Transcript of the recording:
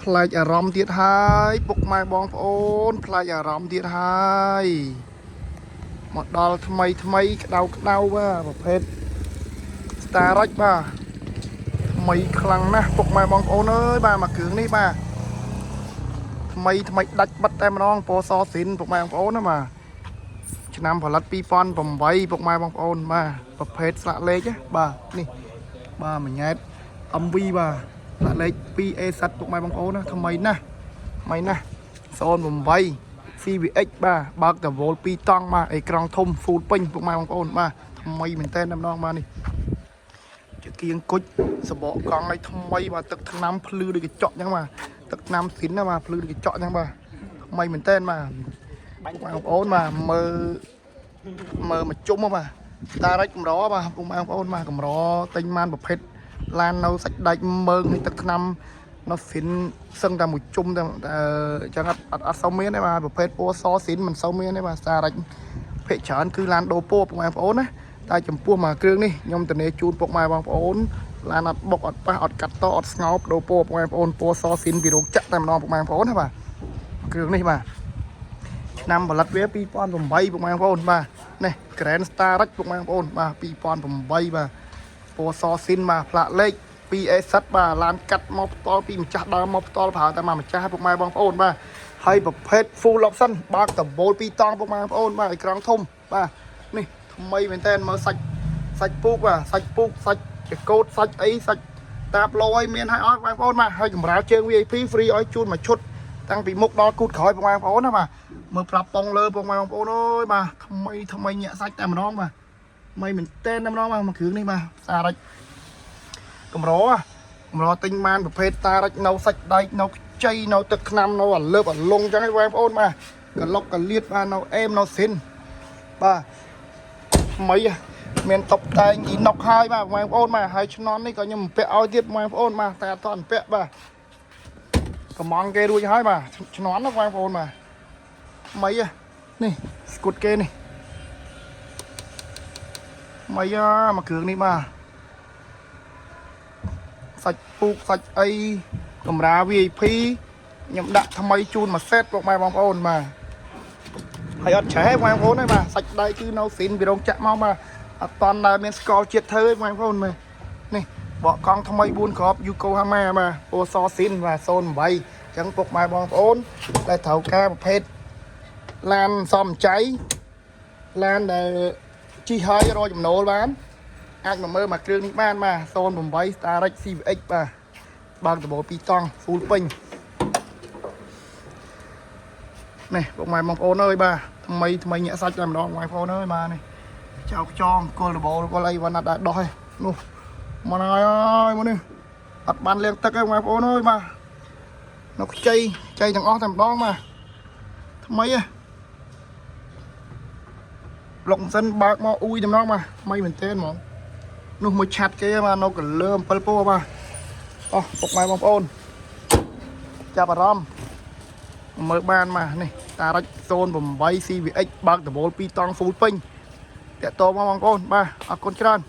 ផ្លាច់អារម្មណ៍ទៀតហើយពុកម៉ែបងប្អូនផ្លាច់អារម្មណ៍ទៀតហើយមកដល់ថ្មីក្តៅបាទប្រភេទ Starrex បាទថ្មីខ្លាំងណាស់ពុកម៉ែបងប្អូនអើយបាទមកគ្រឿងនេះបាទថ្មីដាច់បិទតែម្ដងពណ៌សស៊ីនពុកម៉ែបងប្អូនណាបាទឆ្នាំផលិត2008ពុកម៉ែបងប្អូនបាទប្រភេទស្លាកលេខបាទនេះបាទមួយញ៉ែត MV បាទស្លាកលេខ 2A សិតពុកម៉ែបងប្អូនណាថ្មីណាស់08 CVX បាទបើកតវ៉ូល2តង់បាទអេក្រង់ធំ full ពេញពុកម៉ែបងប្អូនបាទថ្មីមែនតើតែម្ដងបាទនេះជាគៀងគុជសបកកង់ឲ្យថ្មីបាទទឹកថ្នាំភ្លឺដូចកញ្ចក់អញ្ចឹងបាទទឹកថ្នាំស៊ីនណាបាទភ្លឺដូចកញ្ចក់អញ្ចឹងបាទថ្មីមែនតើបាទបងប្អូនបាទមើលមកជុំបាទ Starrex កម្របាទបងប្អូនបាទកម្រទិញបានប្រភេទឡាននៅសាច់ដាច់មើងនេះទឹកថ្នាំនៅស៊ីនសឹងតែមួយជុំតែអញ្ចឹងអត់សូវមានទេបាទប្រភេទពណ៌សស៊ីនមិនសូវមានទេបាទ Starrex ភាគច្រើនគឺឡានដូពោបងប្អូនណាតែចំពោះមកគ្រឿងនេះខ្ញុំធានាជូនពុកម៉ែបងប្អូនឡានអត់បុកអត់ប៉ះអត់កាត់តអត់ស្ងោបដូពោបងប្អូនពណ៌សស៊ីនពីរោងចក្រតែម្ដងពុកម៉ែបងប្អូនណាបាទគ្រឿងនេះបាទឆ្នាំផលិតវា2008ពុកម៉ែបងប្អូនបាទនេះ Grand Starrex ពុកម៉ែបងប្អូនបាទ2008បាទពណ៌សស៊ីនបាទផ្លាកលេខ 2A សិតបាទឡានកាត់មកផ្ទាល់ពីម្ចាស់ដើមមកផ្ទាល់ប្រើតែមកម្ចាស់ពុកម៉ែបងប្អូនបាទហើយប្រភេទ full option បើកតវ៉ូល2តង់ពុកម៉ែបងប្អូនបាទអេក្រង់ធំបាទនេះថ្មីមែនតើមើលសាច់ពូកបាទសាច់ពូកសាច់ចកោតសាច់អីសាច់តាបឡយមានឲ្យបងប្អូនបាទហើយកម្រាលជើង VIP free ឲ្យជូនមួយឈុតតាំងពីមុខដល់គូតក្រោយបងប្អូនណាបាទមើលប្រាប់ប៉ុងលើបងប្អូនអើយបាទថ្មីញាក់សាច់តែម្ដងបាទថ្មីមែនតើតែម្ដងបាទមកគ្រឿងនេះបាទStarrexកម្រទិញបានប្រភេទ Starrex នៅសាច់ដែកនៅខ្ចីនៅទឹកថ្នាំនៅអាលើបអាលងអញ្ចឹងឯងបងប្អូនបាទកលុកកលៀតបាទនៅអេមនៅស៊ីនបាទថ្មីមានតុបតែងអ៊ីណុកហើយបាទបងប្អូនបាទហើយឆ្នន់នេះក៏ខ្ញុំពាក់ឲ្យទៀតបងប្អូនបាទតែអត់ទាន់ពាក់បាទកំងគេរួចហើយបាទឆ្នន់ណាបងប្អូនបាទថ្មីនេះស្គុតគេនេះថ្មីមកគ្រឿងនេះបាទសាច់ពូកសាច់អីកម្រា VIP ខ្ញុំដាក់ថ្មីជូនមួយសេតពុកម៉ែបងប្អូនបាទហើយអត់ឆេះបងប្អូនទេបាទសាច់ដៃគឺនៅស៊ីនពីរោងចក្រមកបាទអត់តន់ដែលមានស្កលជាតិធ្វើទេបងប្អូនមើលនេះបកកង់ថ្មី4គ្រាប់ Yokohama បាទពណ៌សស៊ីនបាទ08អញ្ចឹងពុកម៉ែបងប្អូនដែលត្រូវការប្រភេទឡានសំចៃឡានដែលជីហើយរកចំណូលបានអាចមកមើលមកគ្រឿងនេះបានបាទ08 Starrex CVX បាទបើកតប2តង់ full ពេញនេះពុកម៉ែបងប្អូនអើយបាទថ្មីញាក់សាច់តែម្ដងបងប្អូនអើយបាទនេះចៅខ្ចងគល់ដបគល់អីវ៉ាន់អត់ដោះទេនោះមកហើយមកនេះអត់បានលាងទឹកទេបងប្អូនអើយបាទនៅខ្ចីទាំងអស់តែម្ដងបាទថ្មីប្លុកសិនបើកមកអ៊ុយតែម្ដងបាទថ្មីមែនទែនហ្មងនោះមួយឆាត់គេបាទនៅកលើ7ពោបាទអស់ពុកម៉ែបងប្អូនចាប់អារម្មណ៍មើលបានបាទនេះ Starrex 08 CVX បើកតវ៉ូល2តង់ full ពេញតាក់តមកបងប្អូនបាទអរគុណច្រើន